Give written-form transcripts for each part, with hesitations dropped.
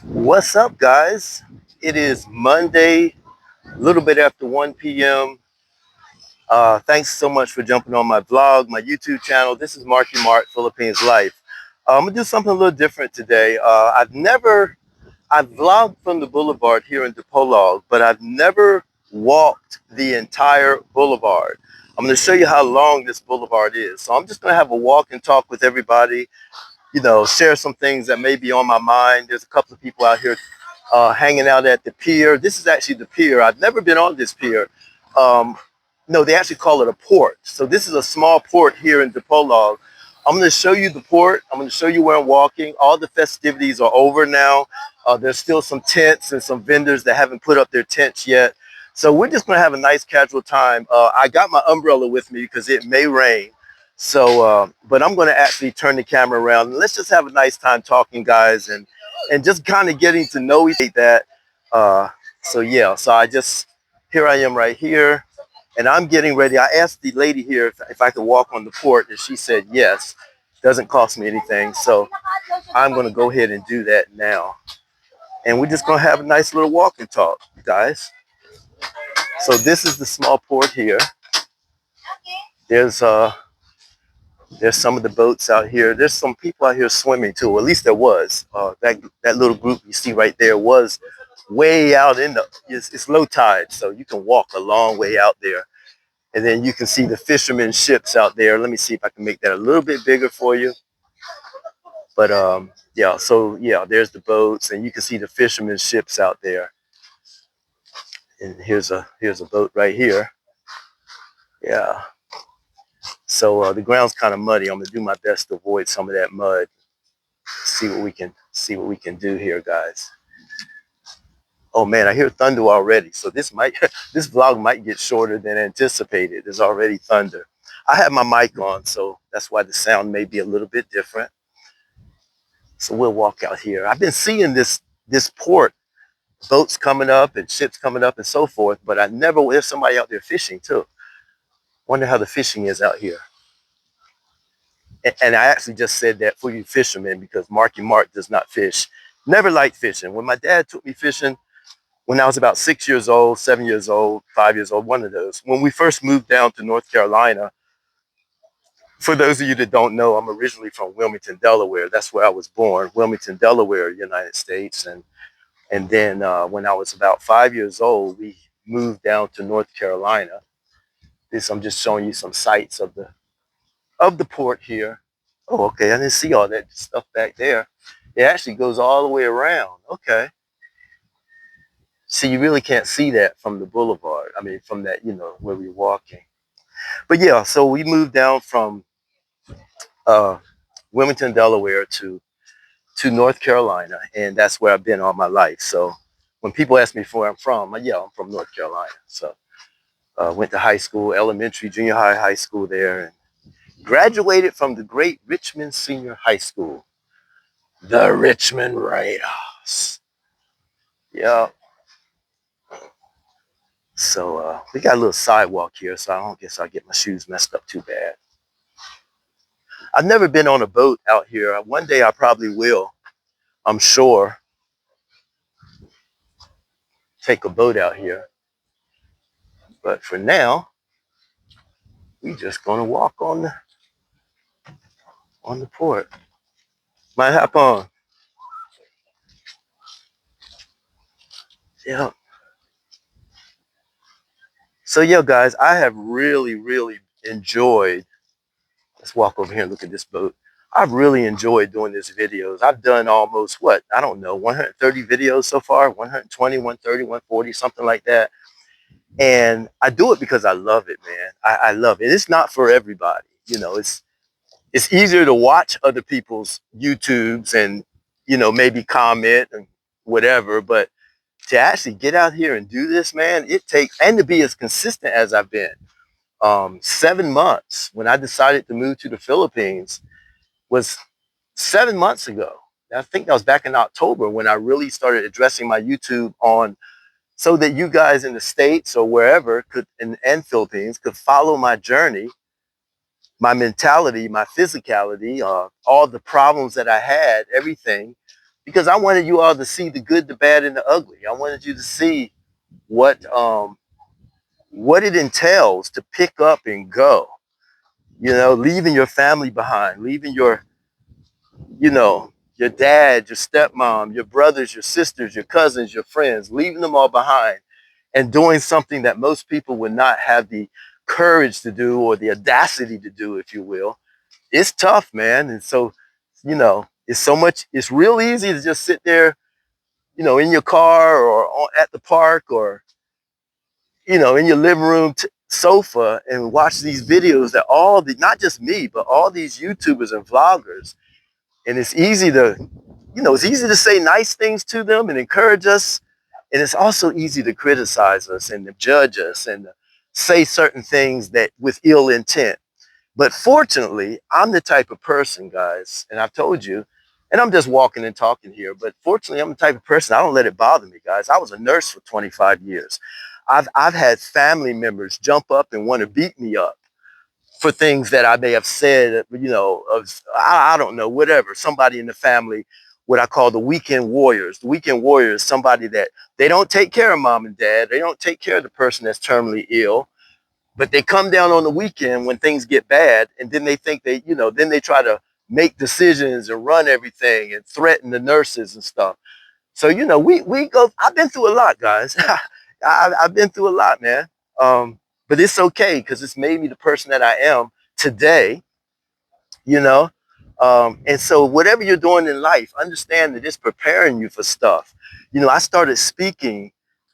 What's up, guys? It is Monday, a little bit after 1 p.m. Thanks so much for jumping on my vlog, my YouTube channel. This is Marky Mark, Philippines Life. I'm gonna do something a little different today. I've vlogged from the Boulevard here in Dipolog, but I've never walked the entire Boulevard. I'm gonna show you how long this Boulevard is. So I'm just gonna have a walk and talk with everybody, share some things that may be on my mind. There's a couple of people out here hanging out at the pier. This is actually the pier. I've never been on this pier. Um, no, they actually call it a port. So this is a small port here in Dipolog. I'm going to show you the port. I'm going to show you where I'm walking. All the festivities are over now. There's still some tents and some vendors that haven't put up their tents yet. So we're just going to have a nice casual time. I got my umbrella with me because it may rain. So, but I'm going to actually turn the camera around. Let's just have a nice time talking, guys, and just kind of getting to know each other. So yeah, here I am right here, and I'm getting ready. I asked the lady here if I could walk on the port, and she said yes. Doesn't cost me anything, so I'm going to go ahead and do that now. And we're just going to have a nice little walk and talk, guys. So this is the small port here. There's There's some of the boats out here. There's some people out here swimming too. At least there was. That little group you see right there was way out in it's low tide, so you can walk a long way out there. And then you can see the fishermen ships out there. Let me see if I can make that a little bit bigger for you. But yeah, so yeah, there's the boats, and you can see the fishermen ships out there. And here's a boat right here. Yeah. So the ground's kind of muddy. I'm gonna do my best to avoid some of that mud. See what we can do here, guys. Oh man, I hear thunder already. So this this vlog might get shorter than anticipated. There's already thunder. I have my mic on, so that's why the sound may be a little bit different. So we'll walk out here. I've been seeing this port, boats coming up and ships coming up and so forth, but there's somebody out there fishing too. Wonder how the fishing is out here. And I actually just said that for you fishermen because Marky Mark does not fish. Never liked fishing. When my dad took me fishing, when I was about 6 years old, 7 years old, 5 years old, one of those. When we first moved down to North Carolina, for those of you that don't know, I'm originally from Wilmington, Delaware. That's where I was born, Wilmington, Delaware, United States. And then when I was about 5 years old, we moved down to North Carolina. I'm just showing you some sights of the port here. Oh, okay. I didn't see all that stuff back there. It actually goes all the way around. Okay. See, you really can't see that from the boulevard. I mean, from that, where we're walking. But yeah, so we moved down from uh, Wilmington, Delaware to North Carolina, and that's where I've been all my life. So when people ask me where I'm from, I'm from North Carolina. So went to high school, elementary, junior high, high school there, and graduated from the great Richmond Senior High School, the Richmond Raiders. Yeah. So we got a little sidewalk here, so I don't guess I'll get my shoes messed up too bad. I've never been on a boat out here. One day I probably will, I'm sure, take a boat out here. But for now, we just gonna walk on the port. Might hop on. Yeah. So yeah, guys, I have really, really enjoyed. Let's walk over here and look at this boat. I've really enjoyed doing these videos. I've done almost what? I don't know, 130 videos so far, 120, 130, 140, something like that. And I do it because I love it, man. I love it. It's not for everybody. It's easier to watch other people's YouTubes and, maybe comment and whatever. But to actually get out here and do this, man, and to be as consistent as I've been. 7 months when I decided to move to the Philippines was 7 months ago. I think that was back in October when I really started addressing my YouTube on so that you guys in the States or wherever and Philippines could follow my journey, my mentality, my physicality, all the problems that I had, everything, because I wanted you all to see the good, the bad, and the ugly. I wanted you to see what what it entails to pick up and go. You know, leaving your family behind, leaving your, you know, your dad, your stepmom, your brothers, your sisters, your cousins, your friends, leaving them all behind and doing something that most people would not have the courage to do or the audacity to do, if you will. It's tough, man. And so, you know, it's real easy to just sit there, you know, in your car or at the park or, you know, in your living room sofa and watch these videos that not just me, but all these YouTubers and vloggers. And it's easy to, you know, it's easy to say nice things to them and encourage us. And it's also easy to criticize us and to judge us and to say certain things that with ill intent. But fortunately, I'm the type of person, guys, and I've told you, and I'm just walking and talking here, but fortunately, I'm the type of person, I don't let it bother me, guys. I was a nurse for 25 years. I've had family members jump up and want to beat me up for things that I may have said, you know, I don't know, whatever. Somebody in the family, what I call the weekend warriors. The weekend warriors, somebody that they don't take care of mom and dad. They don't take care of the person that's terminally ill, but they come down on the weekend when things get bad, and then they think they, you know, then they try to make decisions and run everything and threaten the nurses and stuff. So, you know, we go, I've been through a lot, guys. I've been through a lot, man. But it's okay because it's made me the person that I am today, you know. And so whatever you're doing in life, understand that it's preparing you for stuff. You know, I started speaking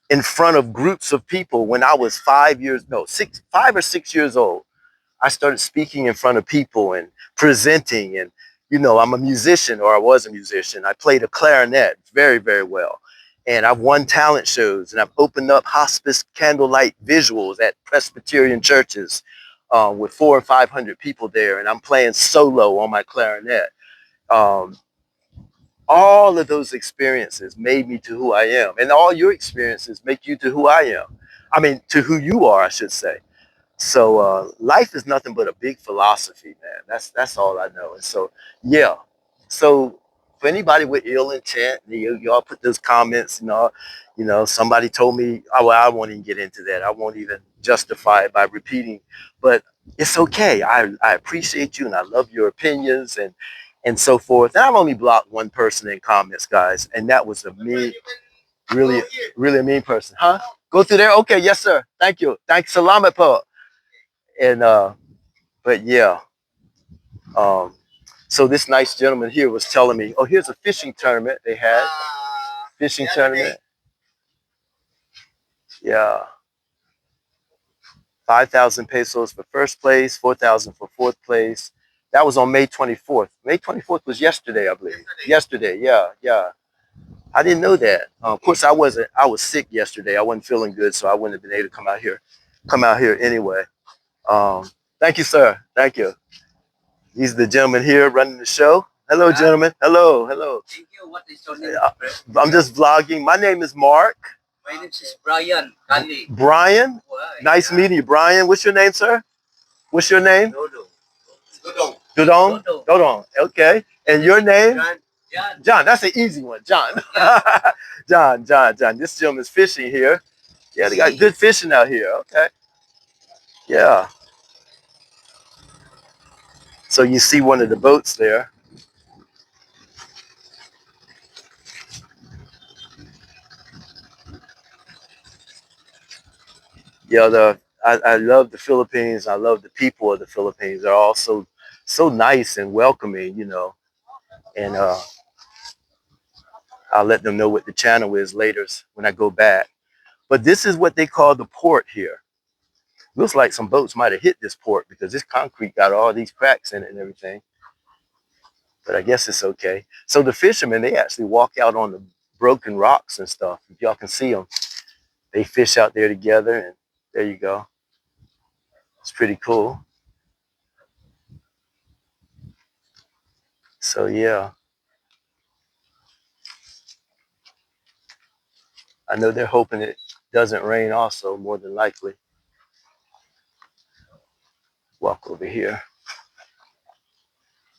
in front of groups of people when I was 5 years, no, 5 or 6 years old. I started speaking in front of people and presenting. And, you know, I'm a musician, or I was a musician. I played a clarinet very, very well. And I've won talent shows, and I've opened up hospice candlelight visuals at Presbyterian churches with 400 or 500 people there. And I'm playing solo on my clarinet. Um, all of those experiences made me to who I am. And all your experiences make you to who I am. I mean, to who you are, I should say. So life is nothing but a big philosophy, man. That's all I know. And so, yeah. So for anybody with ill intent, y'all put those comments, you know, somebody told me, oh, well, I won't even get into that. I won't even justify it by repeating, but it's okay. I appreciate you and I love your opinions and so forth. And I've only blocked one person in comments, guys, and that was a mean, really, really a mean person. Huh? Go through there? Okay, yes, sir. Thank you. Thanks, Salamat po. And but yeah, um, so this nice gentleman here was telling me, oh, here's a fishing tournament they had. Fishing tournament. Yeah. 5,000 pesos for first place, 4,000 for fourth place. That was on May 24th. May 24th was yesterday, I believe. Yesterday, yeah, yeah. I didn't know that. Of course, I was sick yesterday. I wasn't feeling good, so I wouldn't have been able to come out here anyway. Thank you, sir. Thank you. He's the gentleman here running the show. Hello, gentlemen. Hello, hello. Thank you. What is your name? I'm just vlogging. My name is Mark. My name is Brian Kali. Brian? Why? Nice meeting you, Brian. What's your name, sir? What's your name? Dodo. Dudong? Dudong. Okay. And your name? John. John. That's an easy one. John. John. This gentleman's fishing here. Yeah, they got good fishing out here. Okay. Yeah. So you see one of the boats there. Yeah, I love the Philippines. I love the people of the Philippines. They're all so nice and welcoming, you know. And I'll let them know what the channel is later when I go back. But this is what they call the port here. Looks like some boats might have hit this port because this concrete got all these cracks in it and everything. But I guess it's okay. So the fishermen, they actually walk out on the broken rocks and stuff. If y'all can see them, they fish out there together, and there you go. It's pretty cool. So yeah, I know they're hoping it doesn't rain also, more than likely. Walk over here.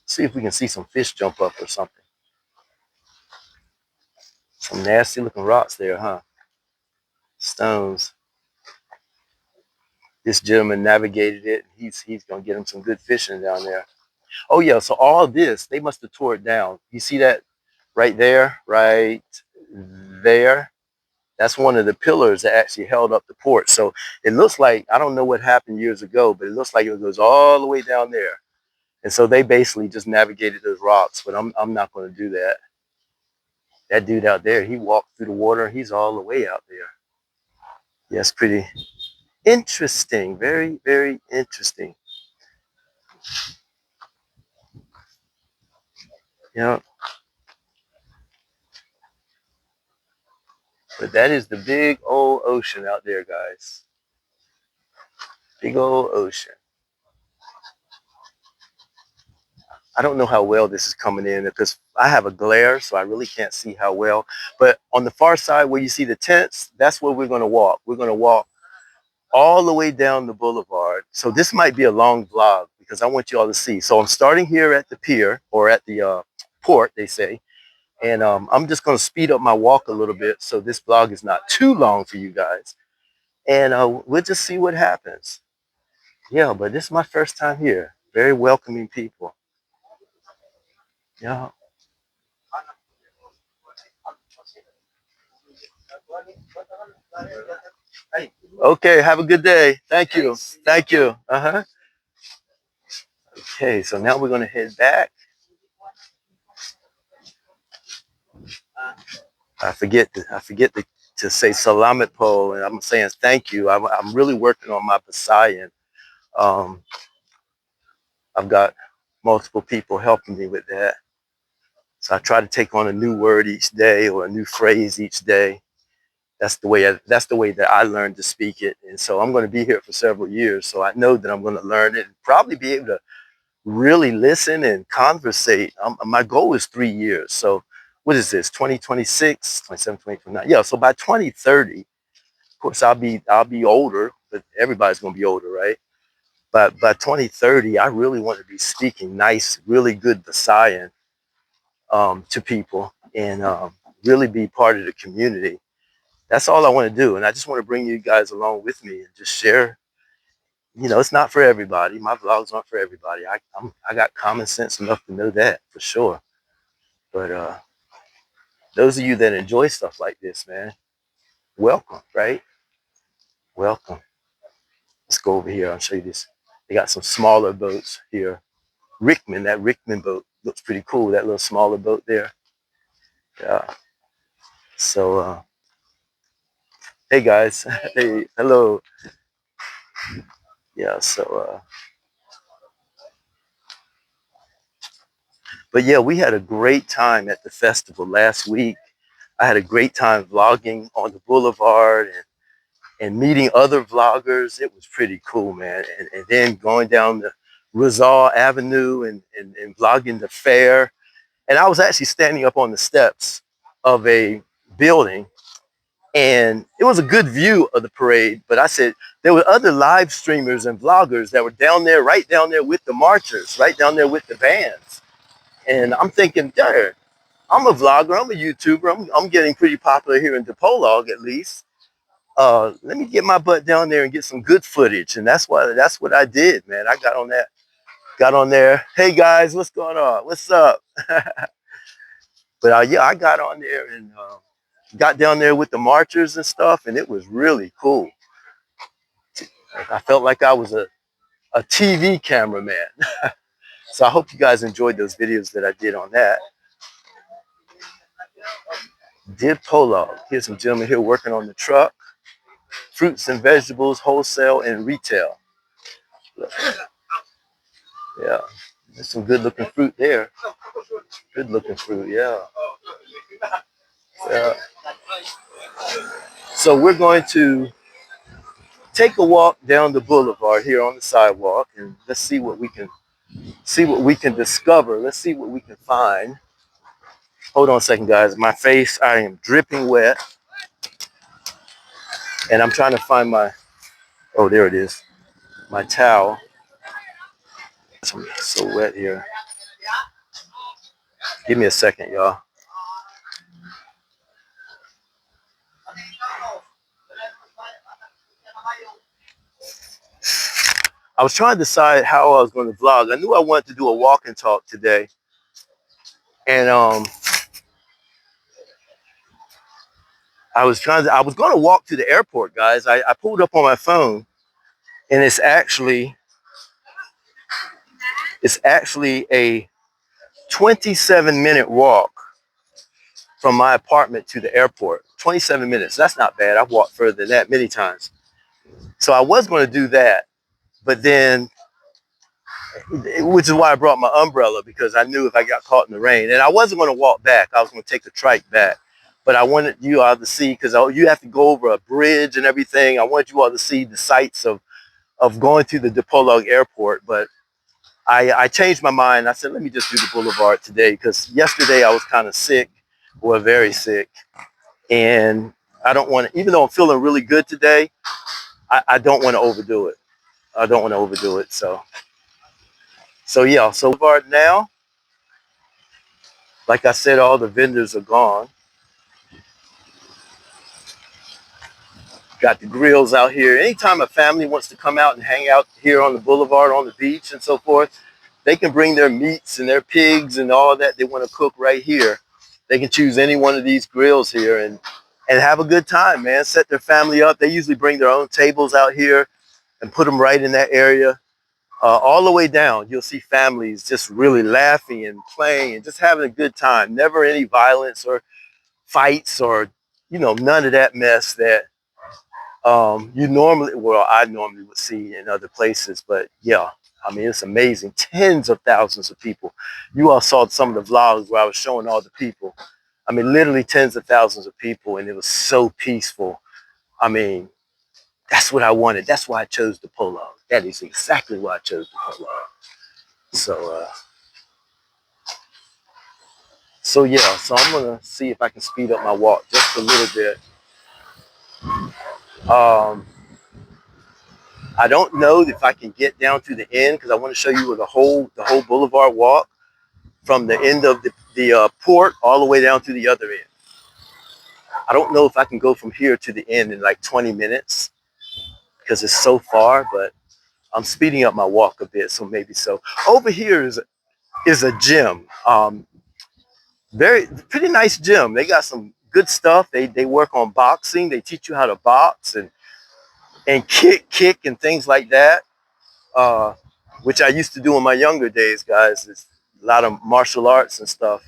See if we can see some fish jump up or something. Some nasty looking rocks there, huh? Stones. This gentleman navigated it. He's gonna get him some good fishing down there. Oh yeah, so all this, they must have tore it down. You see that right there, right there? That's one of the pillars that actually held up the port. So it looks like, I don't know what happened years ago, but it looks like it goes all the way down there. And so they basically just navigated those rocks, but I'm not going to do that. That dude out there, he walked through the water. He's all the way out there. Yeah, it's pretty interesting. Very, very interesting. Yeah, but that is the big old ocean out there, guys. Big old ocean. I don't know how well this is coming in because I have a glare, so I really can't see how well. But on the far side where you see the tents, that's where we're going to walk. We're going to walk all the way down the boulevard. So this might be a long vlog because I want you all to see. So I'm starting here at the pier or at the port, they say. And I'm just going to speed up my walk a little bit so this vlog is not too long for you guys. And we'll just see what happens. Yeah, but this is my first time here. Very welcoming people. Yeah. Okay, have a good day. Thank you. Thank you. Uh-huh. Okay, so now we're gonna head back. I forget to say salamat po, and I'm saying thank you. I'm really working on my Visayan. Um, I've got multiple people helping me with that. So I try to take on a new word each day or a new phrase each day. That's the way that I learned to speak it. And so I'm going to be here for several years. So I know that I'm going to learn it and probably be able to really listen and conversate. My goal is 3 years. So what is this? 2026, 27, 2029. Yeah. So by 2030, of course, I'll be older, but everybody's going to be older, right? But by 2030, I really want to be speaking nice, really good Visayan to people and really be part of the community. That's all I want to do. And I just want to bring you guys along with me and just share. It's not for everybody. My vlogs aren't for everybody. I got common sense enough to know that for sure. But those of you that enjoy stuff like this, man, welcome, right? Welcome. Let's go over here. I'll show you this. They got some smaller boats here. That Rickman boat looks pretty cool. That little smaller boat there. Yeah. So, hey guys. Hey, hello. Yeah. So, but yeah, we had a great time at the festival last week. I had a great time vlogging on the boulevard and meeting other vloggers. It was pretty cool, man. And then going down the Rizal Avenue and vlogging the fair. And I was actually standing up on the steps of a building, and it was a good view of the parade. But I said there were other live streamers and vloggers that were down there, right down there with the marchers, right down there with the bands. And I'm thinking, darn, I'm a vlogger, I'm a YouTuber, I'm getting pretty popular here in DePolog at least. Let me get my butt down there and get some good footage. And that's what I did, man. I got on there. Hey guys, what's going on? What's up? But yeah, I got on there and got down there with the marchers and stuff, and it was really cool. I felt like I was a TV cameraman. So I hope you guys enjoyed those videos that I did on that. Did Polog. Here's some gentlemen here working on the truck. Fruits and vegetables, wholesale and retail. Yeah, there's some good looking fruit there. Good looking fruit, yeah. Yeah. So we're going to take a walk down the boulevard here on the sidewalk, and let's see what we can discover. Let's see what we can find. Hold on a second, guys. My face, I am dripping wet, and I'm trying to find oh, there it is. My towel. I'm so wet here. Give me a second, y'all. I was trying to decide how I was going to vlog. I knew I wanted to do a walk and talk today. And I was going to walk to the airport, guys. I pulled up on my phone, and it's actually a 27-minute walk from my apartment to the airport. 27 minutes. That's not bad. I've walked further than that many times. So I was going to do that, but then, which is why I brought my umbrella, because I knew if I got caught in the rain, and I wasn't going to walk back, I was going to take the trike back. But I wanted you all to see, because you have to go over a bridge and everything. I wanted you all to see the sights of going to the Dipolog airport. But I changed my mind. I said, let me just do the Boulevard today, because yesterday I was kind of sick, or very sick. And I don't want to, even though I'm feeling really good today, I don't want to overdo it. I don't want to overdo it. So yeah, so Boulevard now, like I said, all the vendors are gone. Got the grills out here. Anytime a family wants to come out and hang out here on the Boulevard, on the beach and so forth, they can bring their meats and their pigs and all that they want to cook right here. They can choose any one of these grills here and have a good time, man. Set their family up. They usually bring their own tables out here and put them right in that area. All the way down, you'll see families just really laughing and playing and just having a good time. Never any violence or fights or, none of that mess that I normally would see in other places. But yeah, I mean, it's amazing. Tens of thousands of people. You all saw some of the vlogs where I was showing all the people. I mean, literally tens of thousands of people, and it was so peaceful. I mean, that's what I wanted. That's why I chose the Polo. That is exactly why I chose the Polo. So yeah, so I'm gonna see if I can speed up my walk just a little bit. I don't know if I can get down to the end, because I want to show you the whole Boulevard walk from the end of the port all the way down to the other end. I don't know if I can go from here to the end in like 20 minutes because it's so far, but I'm speeding up my walk a bit, so maybe so. Over here is a gym. Pretty nice gym. They got some good stuff. They work on boxing. They teach you how to box and kick and things like that, which I used to do in my younger days, guys. It's a lot of martial arts and stuff.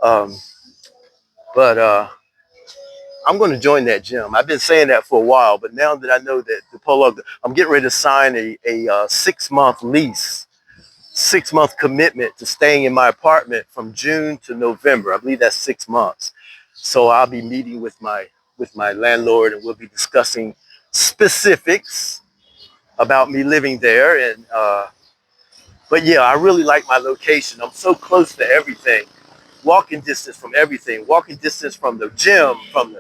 But I'm going to join that gym. I've been saying that for a while, but now that I know that the Polo, I'm getting ready to sign a 6-month lease, 6-month commitment to staying in my apartment from June to November. I believe that's 6 months. So I'll be meeting with my landlord, and we'll be discussing specifics about me living there. And but yeah, I really like my location. I'm so close to everything. Walking distance from everything. Walking distance from the gym, from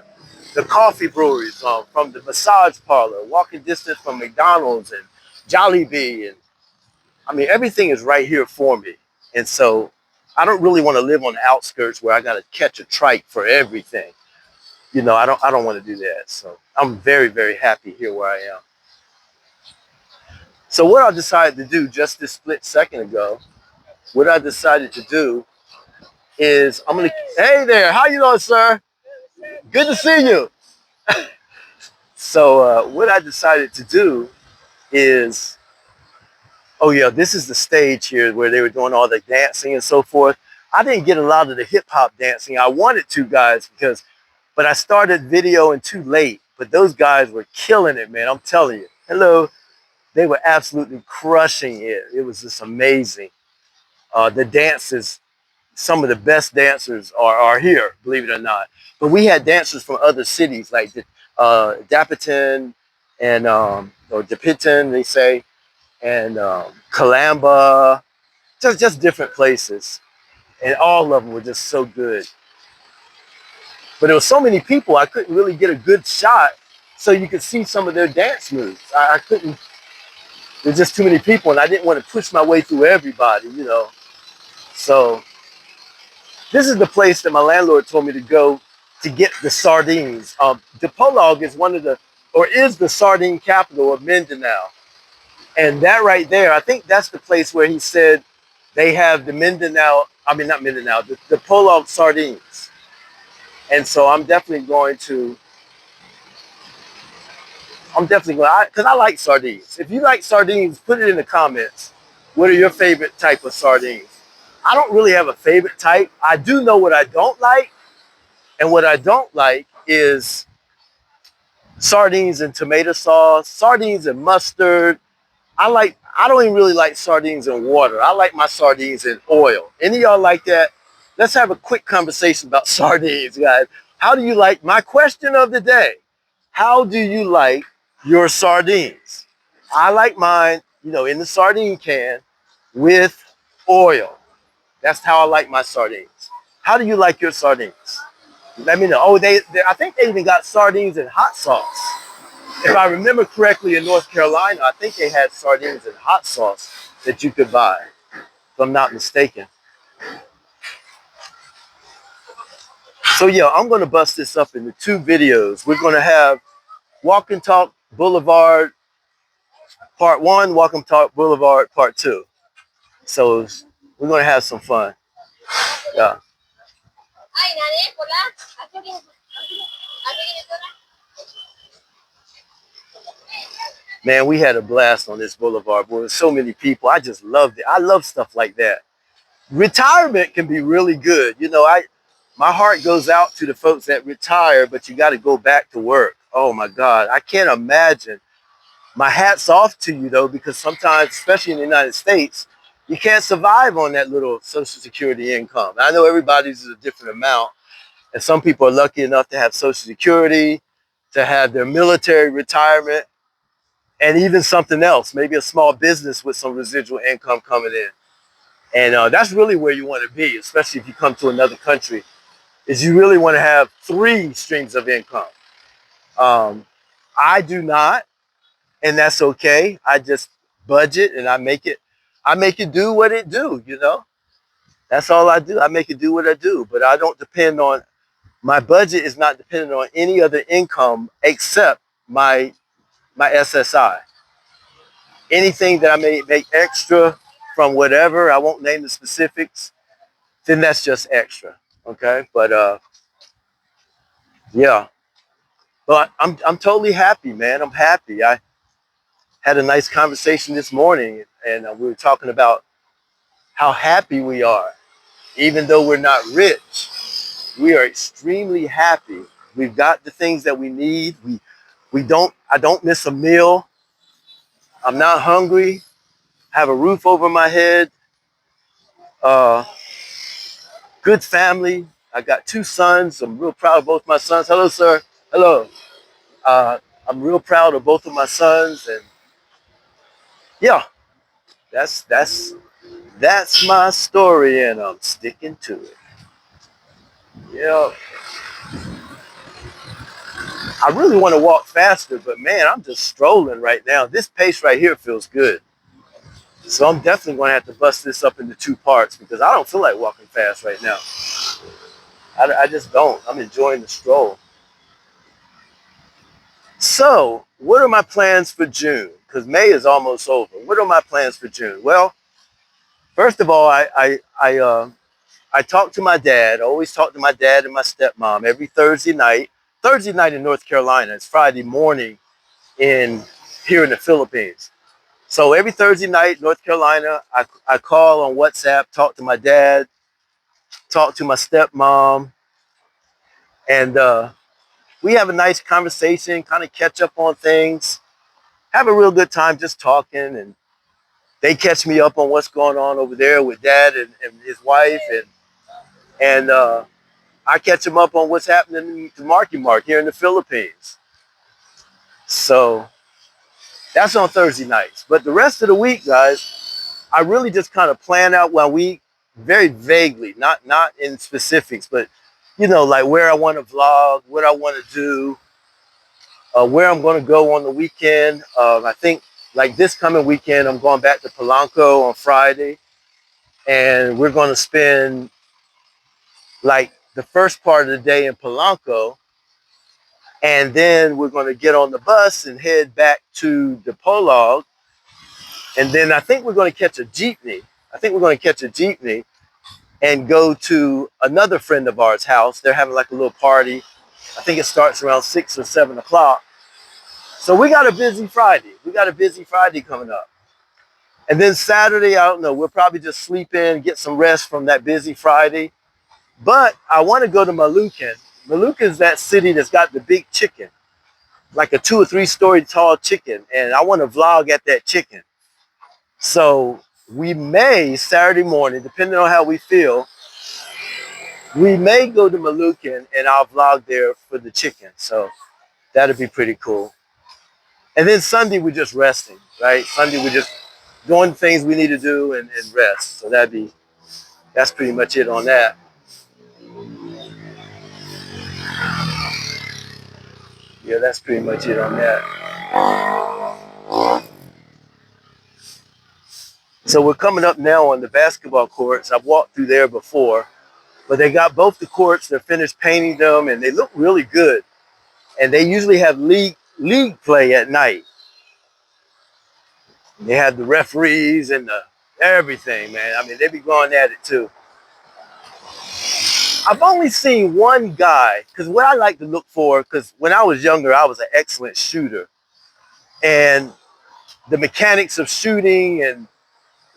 the coffee breweries, from the massage parlor. Walking distance from McDonald's and Jollibee, and I mean, everything is right here for me. And so I don't really want to live on the outskirts where I got to catch a trike for everything. I don't want to do that. So I'm very, very happy here where I am. So what I decided to do just this split second ago, what I decided to do is hey there, how you doing, sir? Good to see you. So what I decided to do is, oh yeah, this is the stage here where they were doing all the dancing and so forth. I didn't get a lot of the hip hop dancing. I wanted to, guys, but I started videoing too late. But those guys were killing it, man. I'm telling you. Hello. They were absolutely crushing it. It was just amazing. The dances, some of the best dancers are here, believe it or not. But we had dancers from other cities like Dapitan and or Dapitan, they say, and Calamba, just different places, and all of them were just so good. But there were so many people, I couldn't really get a good shot, so you could see some of their dance moves. I couldn't. There's just too many people, and I didn't want to push my way through everybody, So this is the place that my landlord told me to go to get the sardines. Dipolog is is the sardine capital of Mindanao. And that right there, I think that's the place where he said they have the Mindanao, I mean, not Mindanao, the Polog sardines. And so I'm definitely going, because I like sardines. If you like sardines, put it in the comments. What are your favorite type of sardines? I don't really have a favorite type. I do know what I don't like. And what I don't like is sardines and tomato sauce, sardines and mustard. I don't even really like sardines in water. I like my sardines in oil. Any of y'all like that? Let's have a quick conversation about sardines, guys. How do you like, my question of the day, how do you like your sardines? I like mine, in the sardine can with oil. That's how I like my sardines. How do you like your sardines? Let me know. Oh, I think they even got sardines in hot sauce. If I remember correctly, in North Carolina, I think they had sardines in hot sauce that you could buy, if I'm not mistaken. So yeah, I'm going to bust this up into two videos. We're going to have Walk and Talk Boulevard Part 1, Walk and Talk Boulevard Part 2. So we're going to have some fun. Yeah. Man, we had a blast on this boulevard, boy. There's so many people. I just loved it. I love stuff like that. Retirement can be really good. My heart goes out to the folks that retire, but you got to go back to work. Oh my God, I can't imagine. My hat's off to you though, because sometimes, especially in the United States, you can't survive on that little Social Security income. I know everybody's is a different amount, and some people are lucky enough to have Social Security, to have their military retirement, and even something else, maybe a small business with some residual income coming in. And that's really where you want to be, especially if you come to another country, is you really want to have 3 streams of income. I do not, and that's okay. I just budget and I make it do what it do. That's all I do. I make it do what I do, but I don't depend on, my budget is not dependent on any other income except my SSI. Anything that I may make extra from whatever, I won't name the specifics, then that's just extra. Okay. But yeah. But I'm totally happy, man. I'm happy. I had a nice conversation this morning, and we were talking about how happy we are. Even though we're not rich, we are extremely happy. We've got the things that we need. I don't miss a meal. I'm not hungry. I have a roof over my head. Uh, Good family. I got 2 sons. I'm real proud of both my sons. Hello, sir. Hello. Uh, I'm real proud of both of my sons, and yeah, that's my story, and I'm sticking to it. Yeah, I really want to walk faster, but man, I'm just strolling right now. This pace right here feels good, so I'm definitely going to have to bust this up into 2 parts because I don't feel like walking fast right now. I just don't. I'm enjoying the stroll. So, what are my plans for June? Because May is almost over. What are my plans for June? Well, first of all, I talk to my dad. I always talk to my dad and my stepmom every Thursday night. Thursday night in North Carolina. It's Friday morning here in the Philippines. So every Thursday night, North Carolina, I call on WhatsApp, talk to my dad, talk to my stepmom, and we have a nice conversation, kind of catch up on things, have a real good time just talking, and they catch me up on what's going on over there with dad and his wife, and I catch them up on what's happening to Marky Mark here in the Philippines. So that's on Thursday nights. But the rest of the week, guys, I really just kind of plan out my week very vaguely, not in specifics, but like where I want to vlog, what I want to do, where I'm going to go on the weekend. I think like this coming weekend, I'm going back to Polanco on Friday, and we're going to spend like the first part of the day in Polanco, and then we're going to get on the bus and head back to the Polog, And then I think we're going to catch a jeepney. I think we're going to catch a jeepney and go to another friend of ours' house. They're having like a little party. I think it starts around 6 or 7 o'clock. So we got a busy Friday. We got a busy Friday coming up. And then Saturday, I don't know, we'll probably just sleep in, get some rest from that busy Friday. But I want to go to Moluccan. Moluccan is that city that's got the big chicken, like a 2 or 3 story tall chicken. And I want to vlog at that chicken. So we may, Saturday morning, depending on how we feel, we may go to Moluccan and I'll vlog there for the chicken. So that'd be pretty cool. And then Sunday, we're just resting, right? Sunday, we're just doing things we need to do and rest. So that's pretty much it on that. Yeah, that's pretty much it on that. So we're coming up now on the basketball courts. I've walked through there before, but they got both the courts. They're finished painting them, and they look really good. And they usually have league play at night. They have the referees and everything, man. I mean, they be going at it too. I've only seen one guy, because what I like to look for, because when I was younger, I was an excellent shooter. And the mechanics of shooting and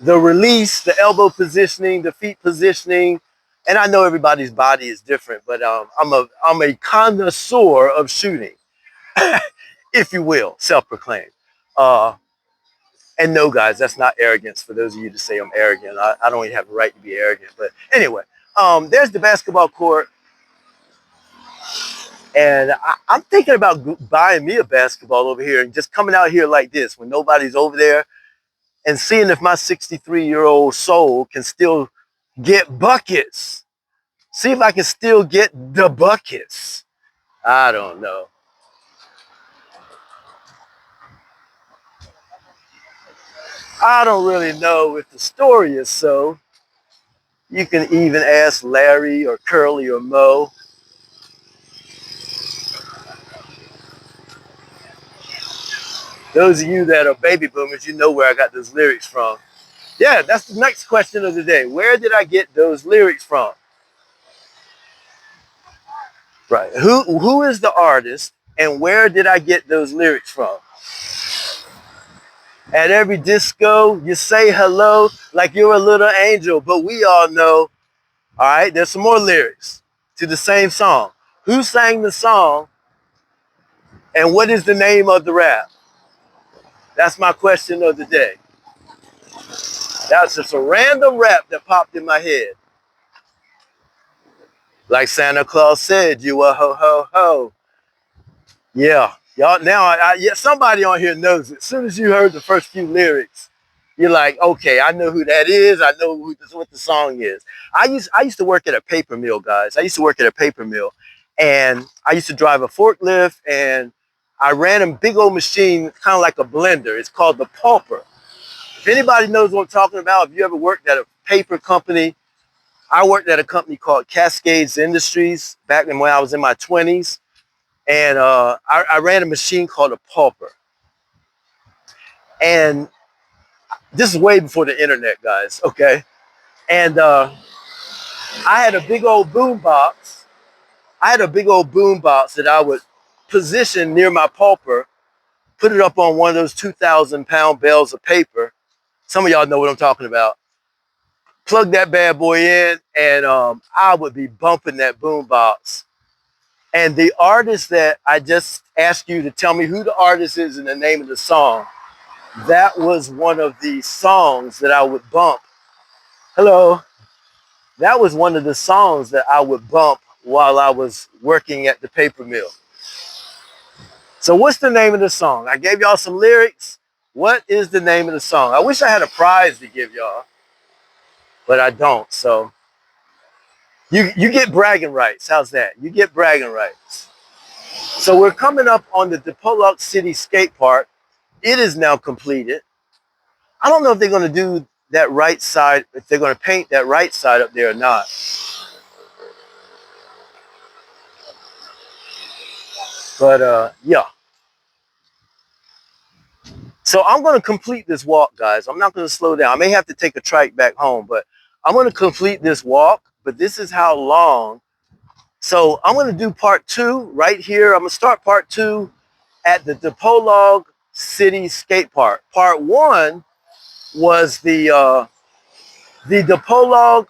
the release, the elbow positioning, the feet positioning, and I know everybody's body is different, but I'm a connoisseur of shooting, if you will, self-proclaimed. And no, guys, that's not arrogance. For those of you to say I'm arrogant, I don't even have the right to be arrogant. But anyway, there's the basketball court. And I'm thinking about buying me a basketball over here and just coming out here like this when nobody's over there and seeing if my 63-year-old soul can still get buckets. See if I can still get the buckets. I don't know. I don't really know if the story is so. You can even ask Larry or Curly or Mo. Those of you that are baby boomers, you know where I got those lyrics from. Yeah, that's the next question of the day. Where did I get those lyrics from? Right. Who is the artist and where did I get those lyrics from? At every disco, you say hello like you're a little angel, but we all know, all right, there's some more lyrics to the same song. Who sang the song and what is the name of the rap? That's my question of the day. That's just a random rap that popped in my head. Like Santa Claus said, you a ho ho ho. Yeah, y'all. Now, yeah, somebody on here knows it. As soon as you heard the first few lyrics, you're like, okay, I know who that is. I know what the song is. I used to work at a paper mill, guys. I used to work at a paper mill, and I used to drive a forklift, and I ran a big old machine, kind of like a blender. It's called the pulper. If anybody knows what I'm talking about, if you ever worked at a paper company, I worked at a company called Cascades Industries back when I was in my 20s. And I ran a machine called a pulper. And this is way before the internet, guys, okay? And I had a big old boom box. I had a big old boom box that I would position near my pulper, put it up on one of those 2,000-pound bales of paper. Some of y'all know what I'm talking about. Plug that bad boy in, and I would be bumping that boom box. And the artist that I just asked you to tell me who the artist is and the name of the song, that was one of the songs that I would bump. Hello. That was one of the songs that I would bump while I was working at the paper mill. So what's the name of the song? I gave y'all some lyrics. What is the name of the song? I wish I had a prize to give y'all, but I don't. So you get bragging rights. How's that? You get bragging rights. So we're coming up on the DePolok City Skate Park. It is now completed. I don't know if they're going to do that right side, if they're going to paint that right side up there or not. But yeah. So I'm going to complete this walk, guys. I'm not going to slow down. I may have to take a trike back home, but I'm going to complete this walk. But this is how long. So I'm going to do part 2 right here. I'm going to start part 2 at the DePolog City Skate Park. Part 1 was the DePolog,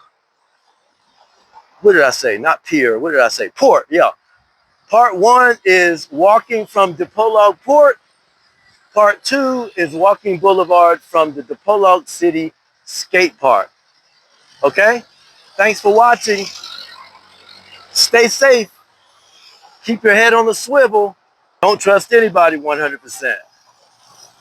what did I say? Not pier. What did I say? Port. Yeah. Part 1 is walking from DePolog Port. Part 2 is walking Boulevard from the DePolog City Skate Park. Okay? Thanks for watching. Stay safe. Keep your head on the swivel. Don't trust anybody 100%.